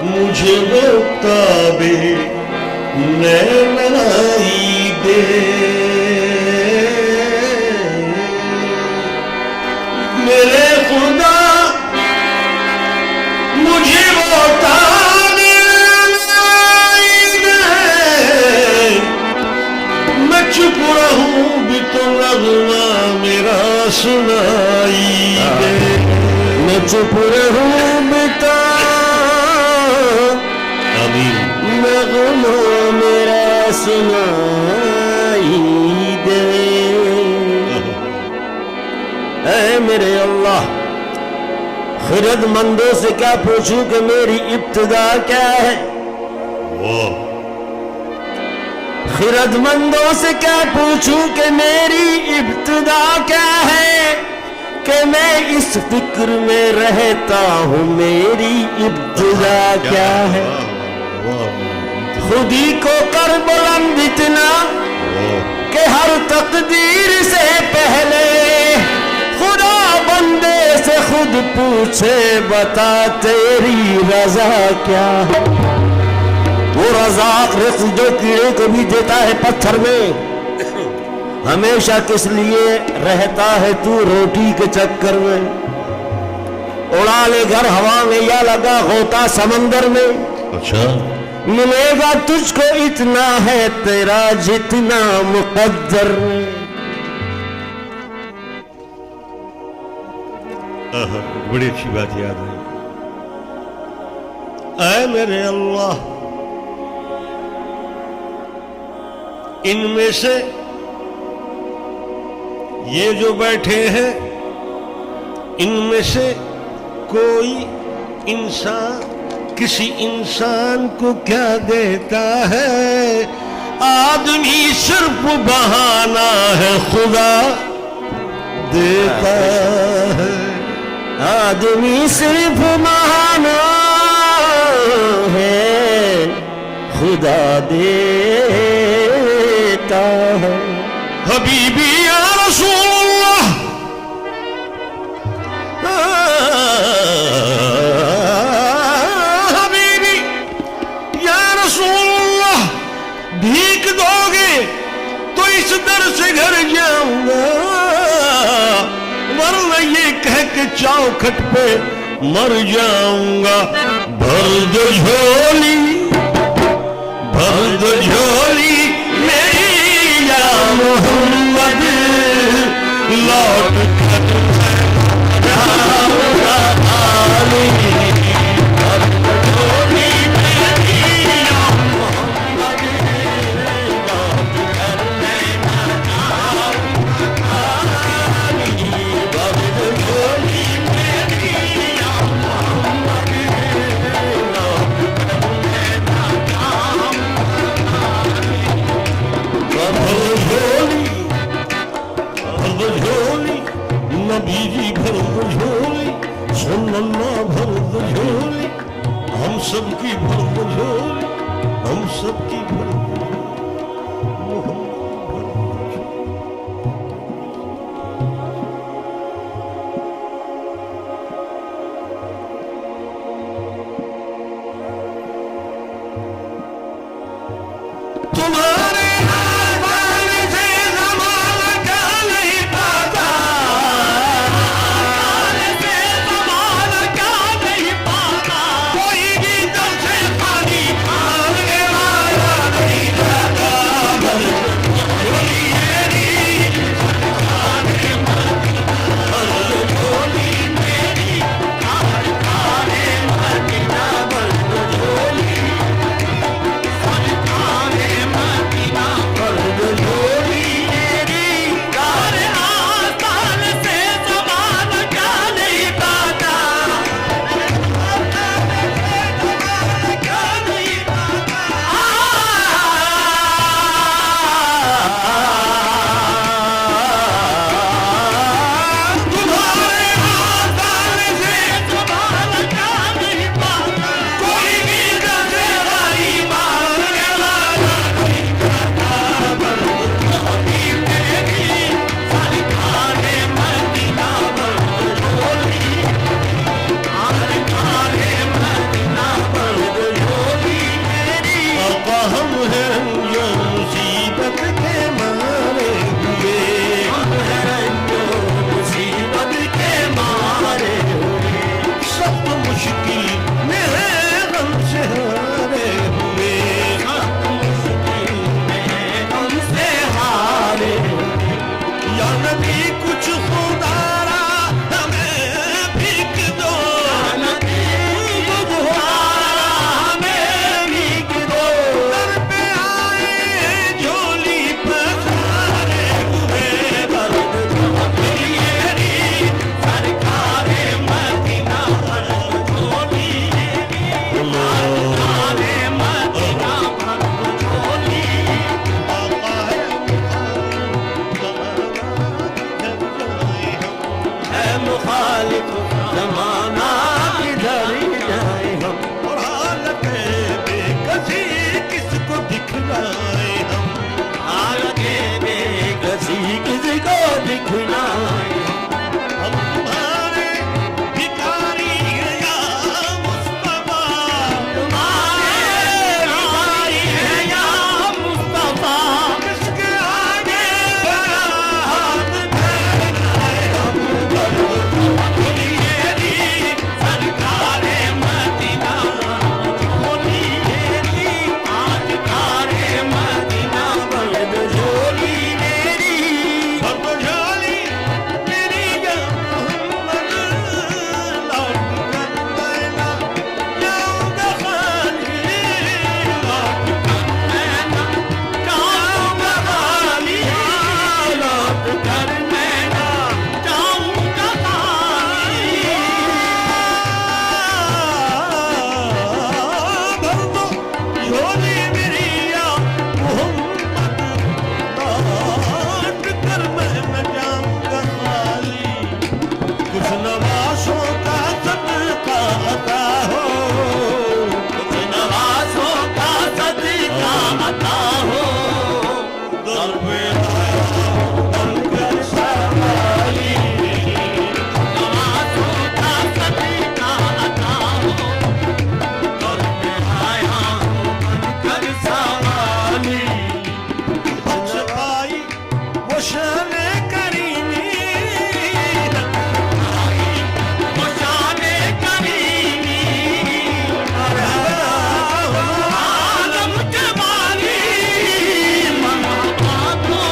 मुझे बताबे नैनाई दे, मेरे खुदा मुझे बताबे नैनाई दे, मैं चुप रहूं भी तो नगमा मेरा सुनाई दे, मैं चुप रहूं भी तो नगमा मेरा सुनाई दे। ऐ मेरे अल्लाह, खिरदमंदों से क्या पूछूं कि मेरी इब्तिदा क्या है। खिरदमंदों से क्या पूछूं कि मेरी इब्तिदा क्या है, कि मैं इस फिक्र में रहता हूँ मेरी इब्तिदा क्या है। खुदी को कर बुलंद इतना कि हर तकदीर से पहले खुदा बंदे से खुद पूछे बता तेरी रजा क्या है। वो रजा रिज़्क़ जो कीड़े को भी देता है पत्थर में, हमेशा किस लिए रहता है तू रोटी के चक्कर में। उड़ा ले घर हवा में या लगा होता समंदर में, अच्छा मिलेगा तुझको इतना है तेरा जितना मुकद्दर में। बड़ी अच्छी बात याद है। ऐ मेरे अल्लाह, इनमें से ये जो बैठे हैं, इनमें से कोई इंसान किसी इंसान को क्या देता है। आदमी सिर्फ बहाना है, खुदा देता है। आदमी सिर्फ बहाना है, खुदा देता है। हबीबी या रसूलुल्लाह, हबीबी या रसूलुल्लाह, भीख दोगे तो इस दर से घर जाऊंगा, वरना ये कह के चौखट पे मर जाऊंगा। भर दो झोली, भर दो झोली मेरी या मोहम्मद, लौट कर जाऊंगा आली। भर दो झोली मेरी या मोहम्मद, लौट कर मैं जाऊंगा आली। भर दो झोली मेरी या मोहम्मद, लौट कर मैं जाऊंगा आली। भर दो झोली नबी जी, भर दो झोली सल्लल्लाह, भर दो झोली हम सबकी, भर दो झोली हम सबकी, भर दो मोहम्मद, भर दो झोली। तुम्हारे आज़ाद से ज़माना का नहीं पाता, से ज़माना का नहीं पाता, कोई भी दर से पानी मांगने वाला नहीं रहता। भर दो झोली मेरी, भर दो झोली मेरी, सरकारे मदीना, भर दो झोली सरकारे दिखलाए हम। आगे बेकसी किसको दिखलाए हम तुम्हारे भिखारी हैं या मुस्तफा, तुम्हारे भिखारी हैं या मुस्तफा किसके आगे हाथ फैलाए हम। मेरी सरकारे मदीना झोली मेरी आज कारे मदीना बंद झोली मेरी बंद झोली मेरी या मोहम्मद, लौट कर मैं ना जाऊंगा खाली, लौट मैं ना जाऊंगा खाली लौट कर मैं ना जाऊंगा खाली भर दो झोली मेरी या मोहम्मद, लौट कर मैं न जाऊंगा खाली। कुछ नवासों का सदका अता हो, कुछ नवाजों का सदका अता हो दर पे आया बनकर सवाली। नवाजों का सदका अता हो दर पे आया हूँ बनकर सवाली बख्श पाई वो शान-ए करीमी, मुझाने करीमी आलम के बानी मन आँखों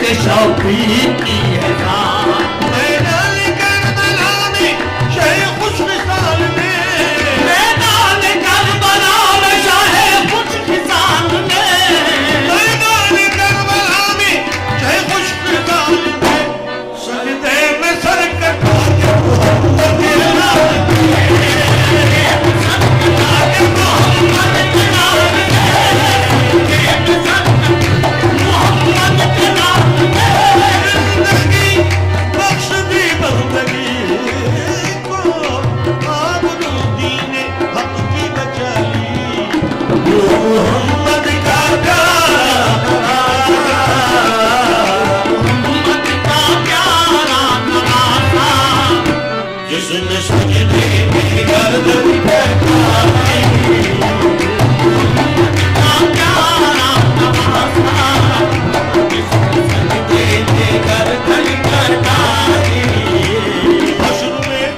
के शौकीन की है जान। मैदान करबला में शाह खुशमिसाल ने, मैदान करबला में शाह खुशमिसाल ने, मैदान करबला में शाह खुशमिसाल ने सजदे में सर कटा के मोहम्मद के नाम बख्श दी बंदगी को, आबदू दीने हक की बचाई, वो मोहम्मद का प्यारा मोहम्मद का प्यारा नवासा, जिसने सजदे में गर्दन झुकाई, का प्यारा नवासा, जिसने सजदे में गर्दन कटाई। हश्र में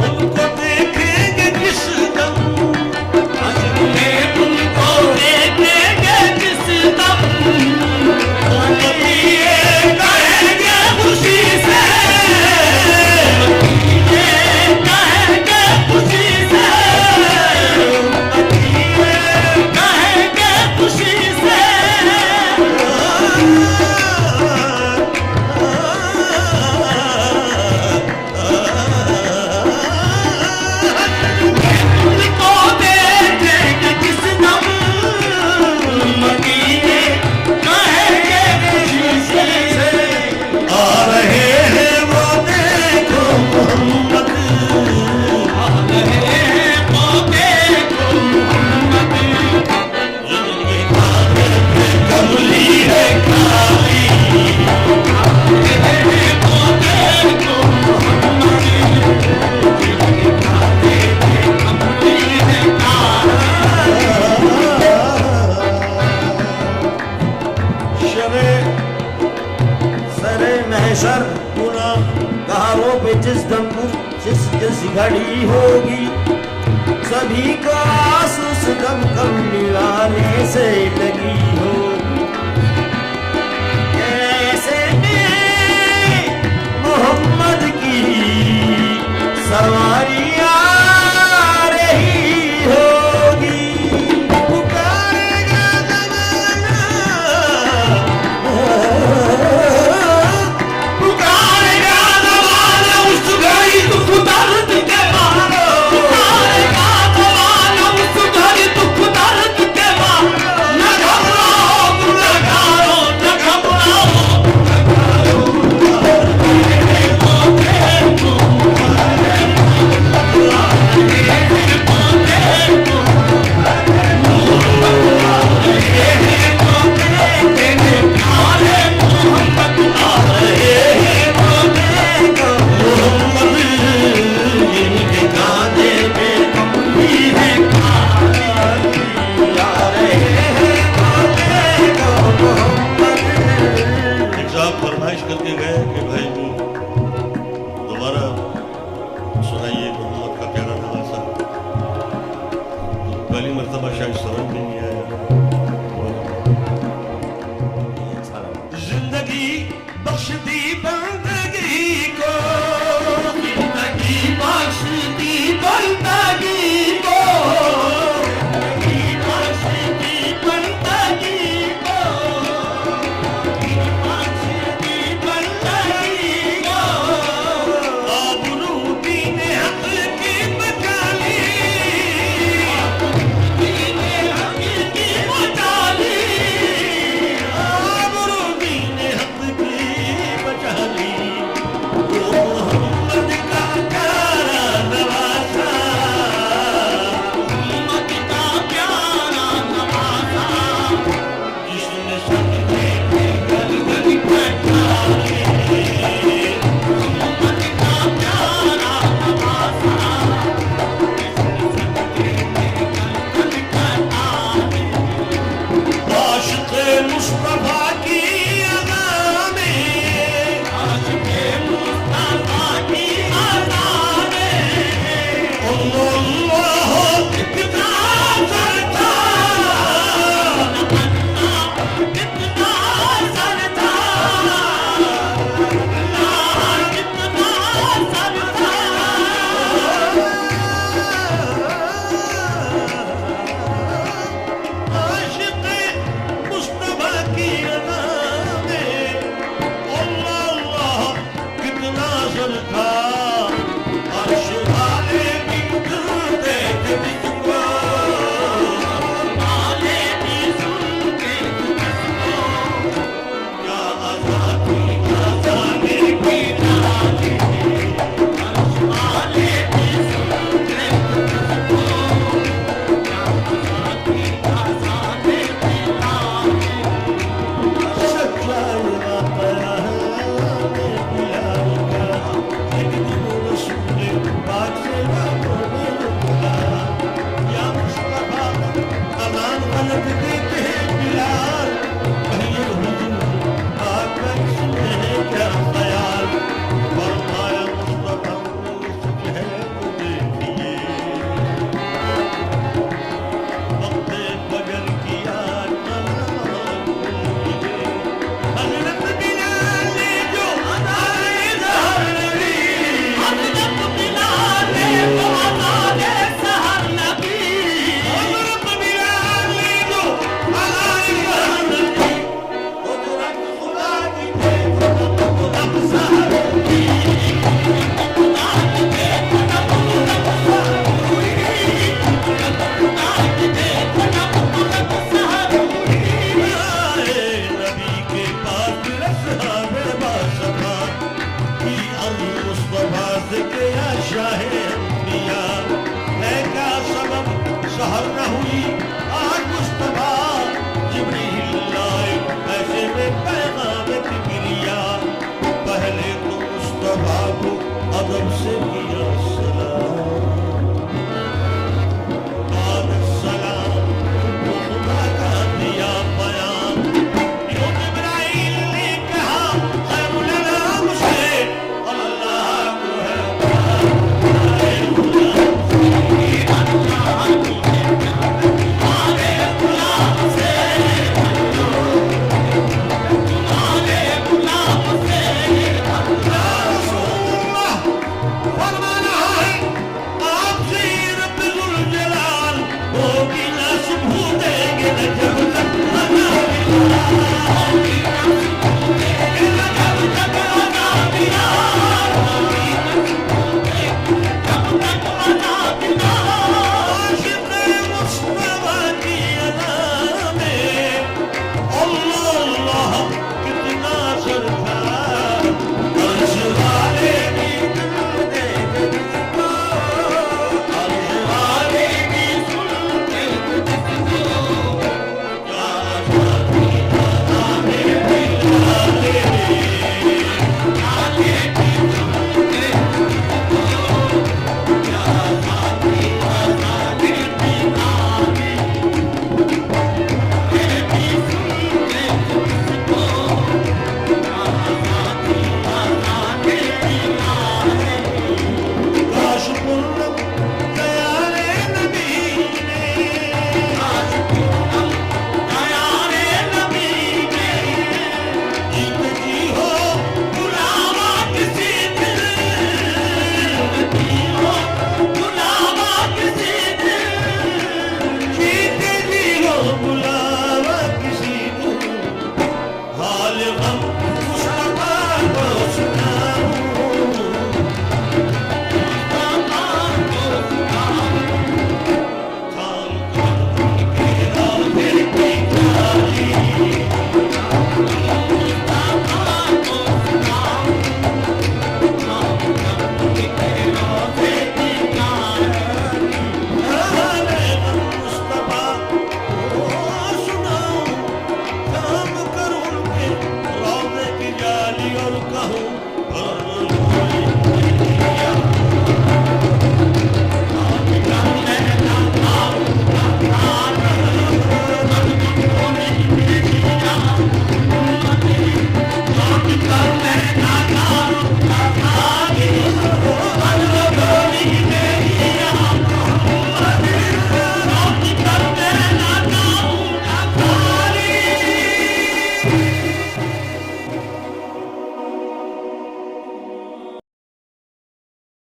उनको देखेंगे जिस दम, हश्र में उनको देखेंगे जिस दम, उम्मतिए कहेंगे खुशी से, कहेंगे खुशी से, कहेंगे खुशी से। उनको देखेंगे जिस दम, मदीने कहेंगे खुशी से। आ रहे हैं वो देखो मोहम्मद, आ रहे हैं वो देखो मोहम्मद, जिनके कांधे पे कमली है काली, वो देखो मोहम्मद, जिनके कांधे पे कमली है काली। शबे सरे महशर गुनाहगारों पे जिस दम जिस घड़ी होगी, सभी को आस उस दम कमली वाले से लगी होगी। ऐसे में मोहम्मद की सवारी आ रही होगी, पुकारेगा ज़माना, पुकारेगा ज़माना उस घड़ी दुख दर्द के मारो, पुकारेगा ज़माना उस घड़ी दुख दर्द के मारो। न घबराओ गुनहगारों, न घबराओ, इनके कांधे पे कमली है काली, आ रहे हैं वो देखो मोहम्मद। एक साहब फरमाइश करके गए कि भाई वो दोबारा सुनाइए मोहम्मद का प्यारा नवासा। तो पहली मरतबा शायद समझ में नहीं आया। जिंदगी बख्श दी बंदगी को, जिंदगी बख्श दी बंदगी को, जिंदगी बख्श दी बंदगी को, बख्श दी बंदगी को। आबरू दीने हक की बचाली, दीने हक की कभी